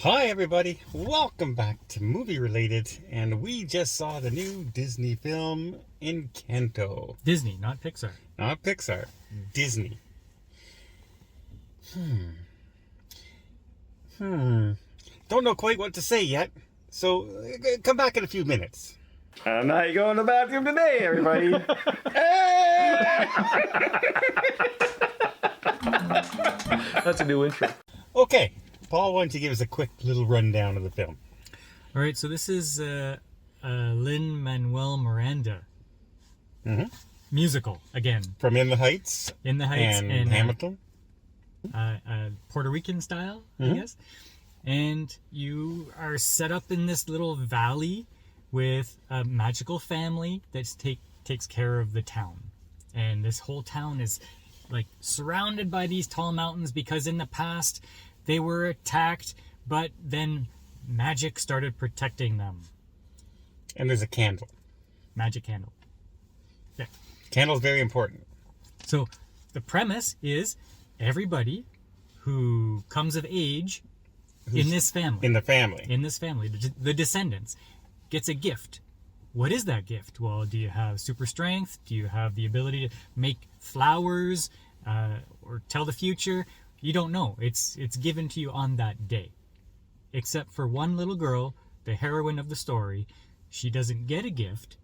Hi everybody, welcome back to Movie Related, and we just saw the new Disney film Encanto. Disney, not Pixar. Not Pixar, Disney. Don't know quite what to say yet, so come back in a few minutes. I'm not going to the bathroom today, everybody. That's a new intro. Okay, Paul, why don't you give us a quick little rundown of the film? All right, so this is Lin-Manuel Miranda. Musical, again. From In the Heights. In the Heights. And Hamilton. Puerto Rican style, I guess. And you are set up in this little valley with a magical family that takes care of the town. And this whole town is like surrounded by these tall mountains because in the past they were attacked, but then magic started protecting them. And there's a candle. Magic candle. Yeah. Candle's very important. So the premise is everybody who comes of age in this family. In the family. In this family, the descendants, gets a gift. What is that gift? Well, do you have super strength? Do you have the ability to make flowers or tell the future? You don't know. It's given to you on that day. Except for one little girl, the heroine of the story. She doesn't get a gift.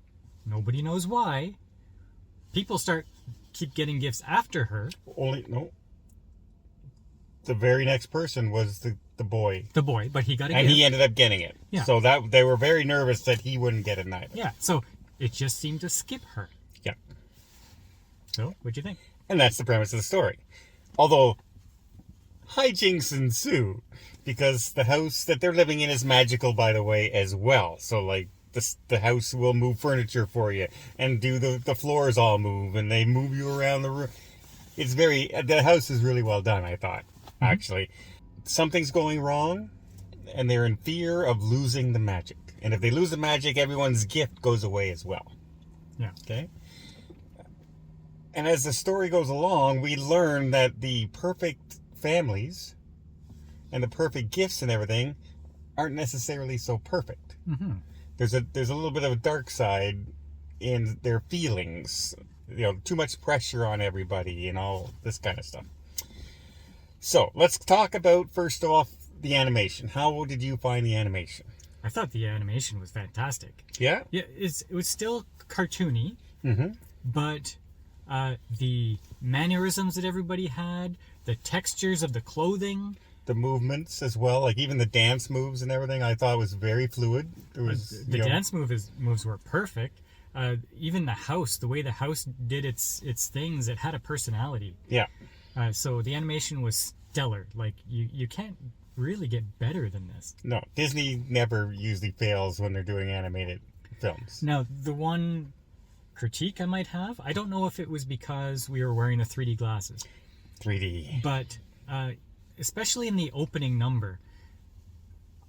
Nobody knows why. People keep getting gifts after her. No. The very next person was the boy. The boy, but he got a gift. And he ended up getting it. Yeah. So that they were very nervous that he wouldn't get it neither. Yeah, so it just seemed to skip her. Yeah. So, what'd you think? And that's the premise of the story. Although, hijinks ensue. Because the house that they're living in is magical, by the way, as well. So, like, the house will move furniture for you. And do the floors all move. And they move you around the room. It's the house is really well done, I thought, actually. Something's going wrong, and they're in fear of losing the magic. And if they lose the magic, everyone's gift goes away as well. Yeah. Okay? And as the story goes along, we learn that the perfect families and the perfect gifts and everything aren't necessarily so perfect. Mm-hmm. There's a little bit of a dark side in their feelings. You know, too much pressure on everybody and all this kind of stuff. So, let's talk about, first off, the animation. How did you find the animation? I thought the animation was fantastic. Yeah? Yeah, it was still cartoony, but the mannerisms that everybody had, the textures of the clothing, the movements as well, like even the dance moves and everything, I thought was very fluid. There was the dance moves were perfect. Even the house, the way the house did its things, it had a personality. Yeah. So the animation was stellar. Like you can't really get better than this. No, Disney never usually fails when they're doing animated films. Now, the one critique I might have, I don't know if it was because we were wearing the 3D glasses. 3D. But especially in the opening number,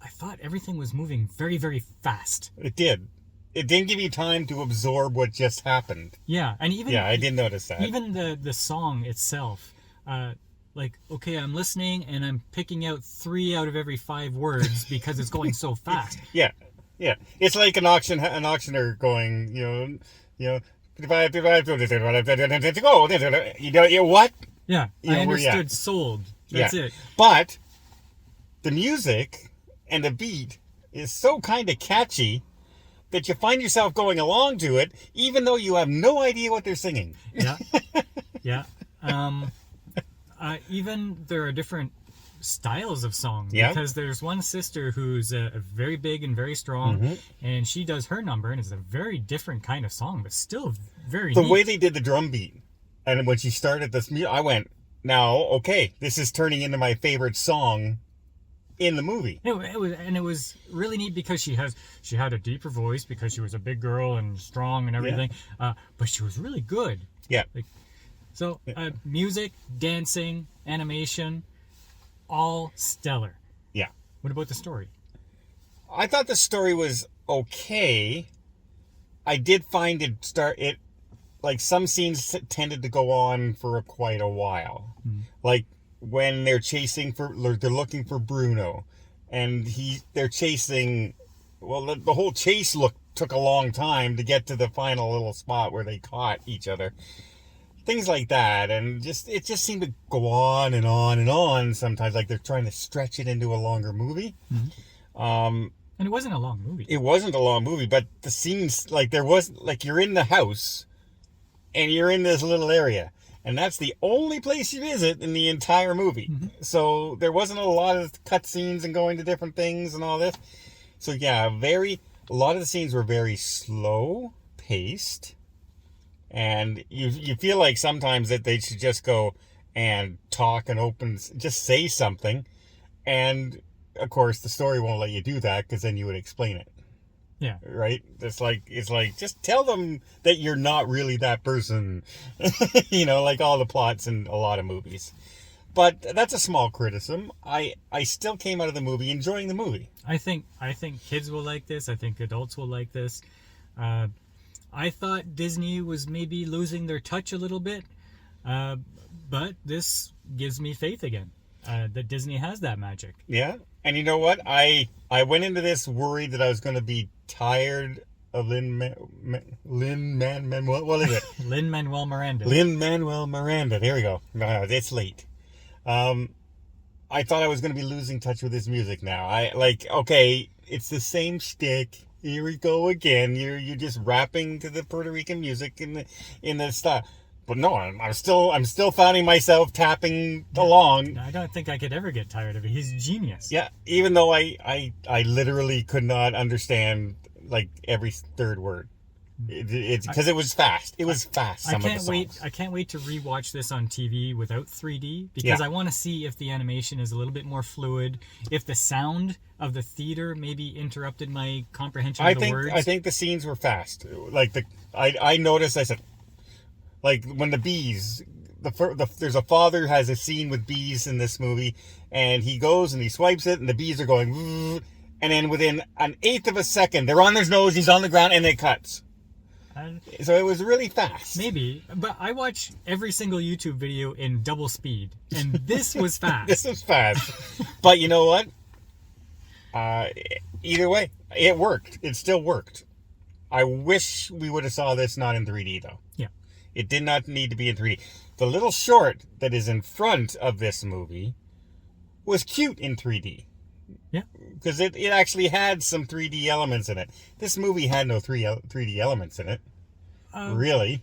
I thought everything was moving very, very fast. It did. It didn't give you time to absorb what just happened. Yeah, and even I did notice that. Even the song itself, like, okay, I'm listening and I'm picking out 3 out of every 5 words because it's going so fast. Yeah. It's like an auctioneer going, you know, what? Yeah, You know, I understood sold. That's it. But the music and the beat is so kind of catchy that you find yourself going along to it, even though you have no idea what they're singing. Yeah. Yeah. Even there are different styles of songs. Yeah. Because there's one sister who's very big and very strong, and she does her number, and it's a very different kind of song, but still very The neat. way they did the drum beat, and when she started this music, I went, now, okay, this is turning into my favorite song in the movie. It was really neat because she had a deeper voice because she was a big girl and strong and everything, but she was really good. Yeah. So music, dancing, animation, all stellar. Yeah. What about the story? I thought the story was okay. I did find it like some scenes tended to go on for quite a while. Like when they're looking for Bruno, and they're chasing. Well, the whole chase took a long time to get to the final little spot where they caught each other. Things like that, and it just seemed to go on and on and on sometimes, like they're trying to stretch it into a longer movie. And it wasn't a long movie. It wasn't a long movie, but the scenes, like you're in the house and you're in this little area, and that's the only place you visit in the entire movie. So there wasn't a lot of cutscenes and going to different things and all this. So yeah, a lot of the scenes were very slow paced. And you feel like sometimes that they should just go and talk and just say something. And, of course, the story won't let you do that because then you would explain it. Yeah. Right? It's like, just tell them that you're not really that person. Like all the plots in a lot of movies. But that's a small criticism. I still came out of the movie enjoying the movie. I think kids will like this. I think adults will like this. I thought Disney was maybe losing their touch a little bit, but this gives me faith again that Disney has that magic. Yeah, and you know what? I went into this worried that I was going to be tired of Lin-Manuel. What is it? Lin-Manuel Miranda. Lin-Manuel Miranda. There we go. It's late. I thought I was going to be losing touch with his music now. Okay, it's the same shtick. Here we go again. You're just rapping to the Puerto Rican music in the style. But no, I'm still finding myself tapping along. I don't think I could ever get tired of it. He's genius. Yeah, even though I literally could not understand like every third word. It's because it was fast. It was fast. I can't wait to rewatch this on TV without 3D because I want to see if the animation is a little bit more fluid. If the sound of the theater maybe interrupted my comprehension of the words. I think the scenes were fast. Like I noticed. I said, like when the bees. There's a father has a scene with bees in this movie, and he goes and he swipes it, and the bees are going, and then within an eighth of a second, they're on his nose. He's on the ground, and it cuts. So it was really fast. Maybe, but I watch every single YouTube video in double speed, and this was fast. This was fast. But you know what? Either way, it worked. It still worked. I wish we would have saw this not in 3D, though. Yeah. It did not need to be in 3D. The little short that is in front of this movie was cute in 3D. Yeah. Because it actually had some 3D elements in it. This movie had no 3D elements in it. Really.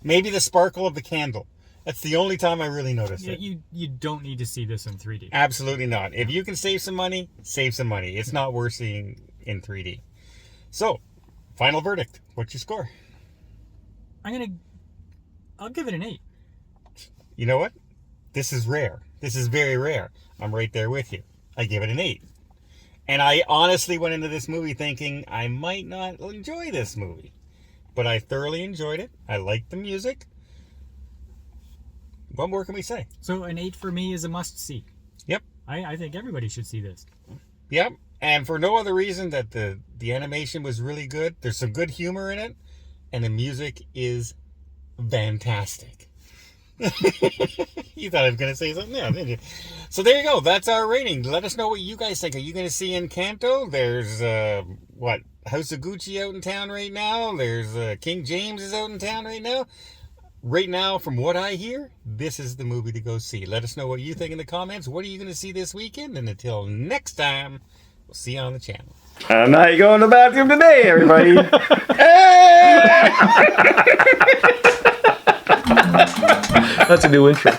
Maybe the sparkle of the candle. That's the only time I really noticed it. You don't need to see this in 3D. Absolutely not. If you can save some money, save some money. It's not worth seeing in 3D. So, final verdict. What's your score? I'll give it an 8. You know what? This is rare. This is very rare. I'm right there with you. I give it an 8. And I honestly went into this movie thinking I might not enjoy this movie. But I thoroughly enjoyed it. I liked the music. What more can we say? So an 8 for me is a must-see. Yep. I think everybody should see this. Yep. And for no other reason that the animation was really good. There's some good humor in it. And the music is fantastic. You thought I was going to say something else, didn't you? So there you go. That's our rating. Let us know what you guys think. Are you going to see Encanto? There's, House of Gucci out in town right now. There's, King James is out in town right now. Right now, from what I hear, this is the movie to go see. Let us know what you think in the comments. What are you going to see this weekend? And until next time, we'll see you on the channel. I'm not going to the bathroom today, everybody. That's a new intro.